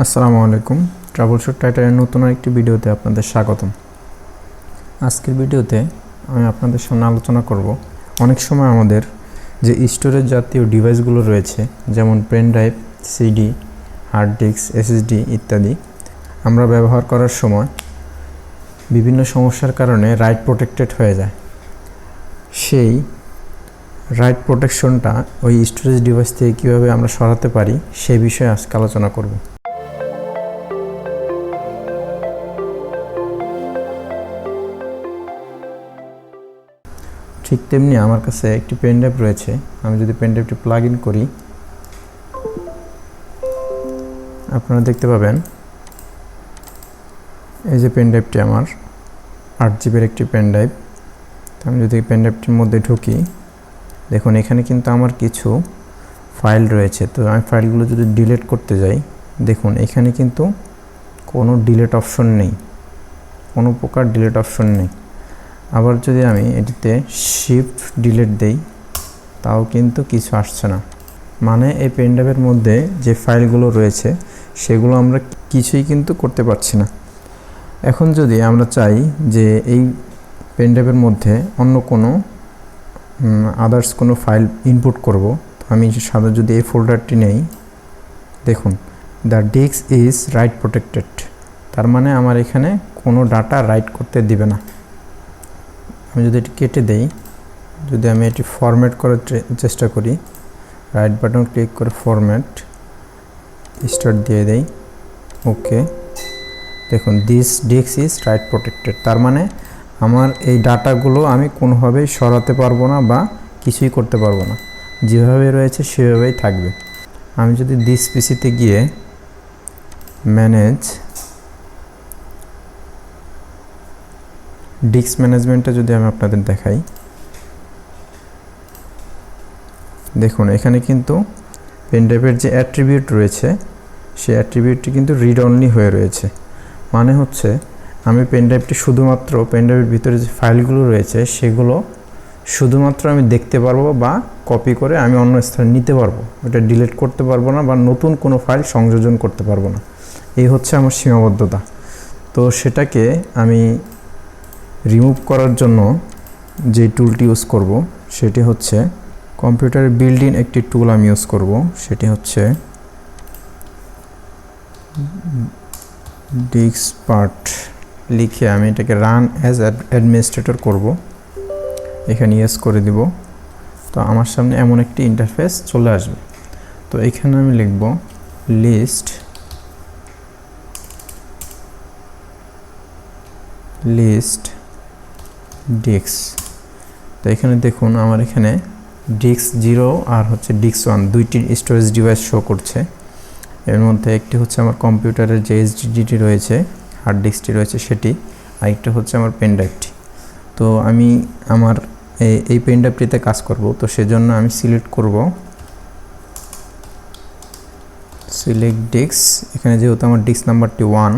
আসসালামু আলাইকুম। Travel show টাইটারের নতুন একটি ভিডিওতে আপনাদের স্বাগতম। আজকের ভিডিওতে আমি আপনাদের সামনে আলোচনা করব অনেক সময় আমাদের যে স্টোরেজ জাতীয় ডিভাইসগুলো রয়েছে, যেমন pen drive, CD, hard disk, SSD ইত্যাদি, আমরা ব্যবহার করার সময় বিভিন্ন সমস্যার কারণে রাইট প্রোটেক্টেড হয়ে যায়। সেই রাইট প্রোটেকশনটা ওই স্টোরেজ ডিভাইস থেকে কীভাবে আমরা সরাতে পারি সেই বিষয়ে আজকে আলোচনা করব। ঠিক তেমনি আমার কাছে একটি পেন ড্রাইভ রয়েছে। আমি যদি পেন ড্রাইভটি প্লাগ ইন করি, আপনারা দেখতে পাবেন এই যে পেন ড্রাইভটি আমার 8 জিবির একটি পেন ড্রাইভ। আমি যদি পেন ড্রাইভটির মধ্যে ঢুকি, দেখুন এখানে কিন্তু আমার কিছু ফাইল রয়েছে। তো আমি ফাইলগুলো যদি ডিলিট করতে যাই, দেখুন এখানে কিন্তু কোনো ডিলিট অপশন নেই, কোনো প্রকার ডিলিট অপশন নেই। আবার যদি আমি এটিতে শিফট ডিলিট দেই, তাও কিন্তু কিছু আসছে না। মানে এই পেন ড্রাইভের মধ্যে যে ফাইলগুলো রয়েছে সেগুলো আমরা কিছুই কিন্তু করতে পারছি না। এখন যদি আমরা চাই যে এই পেন ড্রাইভের মধ্যে অন্য কোনো আদার্স কোনো ফাইল ইনপুট করব, তো আমি সাধারণত যদি এই ফোল্ডারটি নেই, দেখুন the disk is write protected. তার মানে আমার এখানে কোনো ডাটা রাইট করতে দিবে না। আমি যদি এটি কেটে দেই, যদি আমি এটি ফরম্যাট করার চেষ্টা করি, রাইট বাটন ক্লিক করে ফরম্যাট স্টার্ট দিয়ে দেই, ওকে, দেখুন this disk is write protected. তার মানে আমার এই ডাটাগুলো আমি কোনোভাবেই সরাতে পারবো না বা কিছুই করতে পারবো না, যেভাবে রয়েছে সেভাবেই থাকবে। আমি যদি দিস পিসিতে গিয়ে ম্যানেজ ডিস্ক ম্যানেজমেন্টটা যদি আমি আপনাদের দেখাই, দেখুন এখানে কিন্তু পেন ড্রাইভের যে অ্যাট্রিবিউট রয়েছে সেই অ্যাট্রিবিউটটি কিন্তু রিড অনলি হয়ে রয়েছে। মানে হচ্ছে আমি পেন ড্রাইভটি শুধুমাত্র পেন ড্রাইভের ভিতরে যে ফাইলগুলো রয়েছে সেগুলো শুধুমাত্র আমি দেখতে পারবো বা কপি করে আমি অন্য স্থানে নিতে পারবো, ওটা ডিলিট করতে পারবো না বা নতুন কোনো ফাইল সংযোজন করতে পারবো না। এই হচ্ছে আমার সীমাবদ্ধতা। তো সেটাকে আমি রিমুভ করার জন্য যে টুলটি ইউজ করব সেটি হচ্ছে কম্পিউটারের বিল্ড ইন একটি টুল আমি ইউজ করব, সেটি হচ্ছে ডিস্কপার্ট। লিখে আমি এটাকে রান অ্যাজ অ্যাডমিনিস্ট্রেটর করব, এখানে ইয়েস করে দিব। তো আমার সামনে এমন একটি ইন্টারফেস চলে আসবে। তো এখানে আমি লিখব লিস্ট ডিস্ক। তো এখানে দেখুন আমার এখানে ডিস্ক 0 আর হচ্ছে ডিস্ক 1 দুইটি স্টোরেজ ডিভাইস শো করছে। এর মধ্যে একটি হচ্ছে আমার কম্পিউটারের যে এসএসডিটি রয়েছে, হার্ড ডিস্কটি রয়েছে সেটি, আরেকটা হচ্ছে আমার পেন ড্রাইভটি। তো আমি আমার এই পেন ড্রাইভটিতে কাজ করব। তো সেজন্য আমি সিলেক্ট করব সিলেক্ট ডিস্ক। এখানে যেহেতু আমার ডিস্ক নাম্বারটি 1,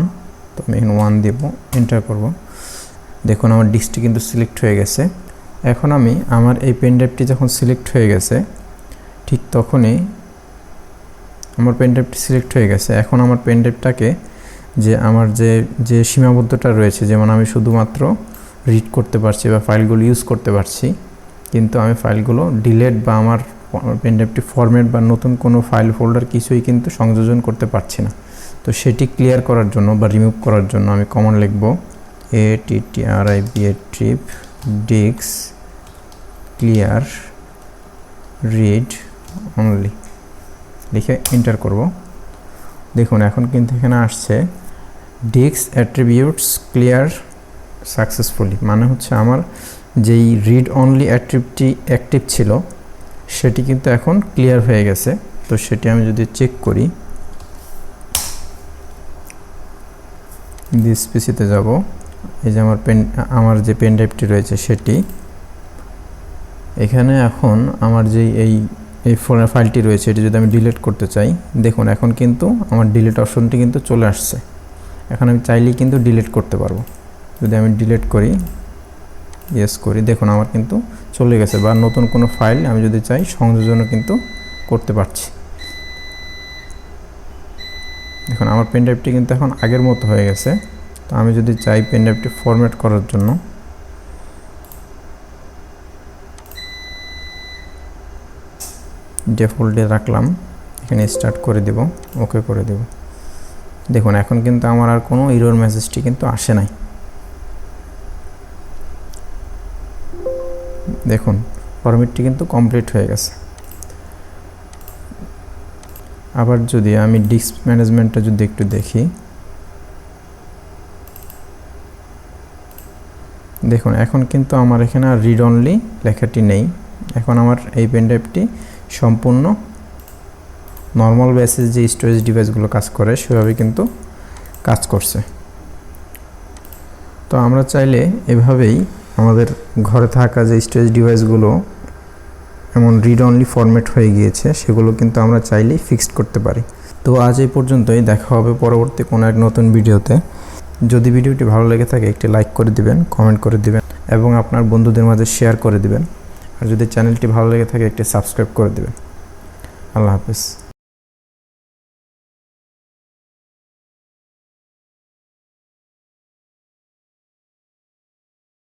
তো আমি এখানে 1 দেব, এন্টার করব। দেখুন আমার ডিস্কটি কিন্তু সিলেক্ট হয়ে গেছে। এখন আমি আমার এই পেন ড্রাইভটি যখন সিলেক্ট হয়ে গেছে, ঠিক তখনই আমার পেন ড্রাইভটি সিলেক্ট হয়ে গেছে। এখন আমার পেন ড্রাইভটাকে যে আমার যে সীমাবদ্ধতা রয়েছে, যেমন আমি শুধুমাত্র রিড করতে পারছি বা ফাইলগুলো ইউজ করতে পারছি, কিন্তু আমি ফাইলগুলো ডিলিট বা আমার পেন ড্রাইভটি ফরম্যাট বা নতুন কোনো ফাইল ফোল্ডার কিছুই কিন্তু সংযোজন করতে পারছি না। তো সেটি ক্লিয়ার করার জন্য বা রিমুভ করার জন্য আমি কমান্ড লিখব ATTRIB disk clear read only, লিখে এন্টার করব। দেখুন এখন কিন্তু এখানে আসছে ডিস্ক অ্যাট্রিবিউটস ক্লিয়ার সাকসেসফুলি। মানে হচ্ছে আমার যেই রিড অনলি অ্যাট্রিবিউটটি অ্যাক্টিভ ছিল সেটি কিন্তু এখন ক্লিয়ার হয়ে গেছে। তো সেটি আমি যদি চেক করি, দিস পিসিতে যাব, এই যে আমার যে পেন ড্রাইভটি রয়েছে সেটি, এখানে এখন আমার যেই এই ফাইলটি রয়েছে এটি যদি আমি ডিলিট করতে চাই, দেখুন এখন কিন্তু আমার ডিলিট অপশনটি কিন্তু চলে আসছে। এখন আমি চাইলেই কিন্তু ডিলিট করতে পারবো। যদি আমি ডিলিট করি, ইয়েস করি, দেখুন আমার কিন্তু চলে গেছে। বা নতুন কোনো ফাইল আমি যদি চাই সংযোজনও কিন্তু করতে পারছি। দেখুন আমার পেন ড্রাইভটি কিন্তু এখন আগের মতো হয়ে গেছে। তো আমি যদি চাই পেন ড্রাইভটি ফরম্যাট করার জন্য, ডিফল্টে রাখলাম, এখানে স্টার্ট করে দেব, ওকে করে দেব। দেখুন এখন কিন্তু আমার আর কোনো এরর মেসেজটি কিন্তু আসে নাই। দেখুন ফরম্যাটটি কিন্তু কমপ্লিট হয়ে গেছে। আবার যদি আমি ডিস্ক ম্যানেজমেন্টটা যদি একটু দেখি, দেখুন এখন কিন্তু আমার এখানে আর রিড অনলি লেখাটি নেই। এখন আমার এই পেন ড্রাইভটি সম্পূর্ণ নর্মাল বেসিস যে স্টোরেজ ডিভাইসগুলো কাজ করে সেভাবে কিন্তু কাজ করছে। তো আমরা চাইলে এভাবেই আমাদের ঘরে থাকা যে স্টোরেজ ডিভাইসগুলো এমন রিড অনলি ফরম্যাট হয়ে গিয়েছে সেগুলো কিন্তু আমরা চাইলেই ফিক্সড করতে পারি। তো আজ এই পর্যন্তই, দেখা হবে পরবর্তী কোনো এক নতুন ভিডিওতে। যদি ভিডিওটি ভালো লেগে থাকে একটি লাইক করে দিবেন, কমেন্ট করে দিবেন এবং আপনার বন্ধুদের মাঝে শেয়ার করে দিবেন। আর যদি চ্যানেলটি ভালো লেগে থাকে একটি সাবস্ক্রাইব করে দিবেন। আল্লাহ হাফেজ।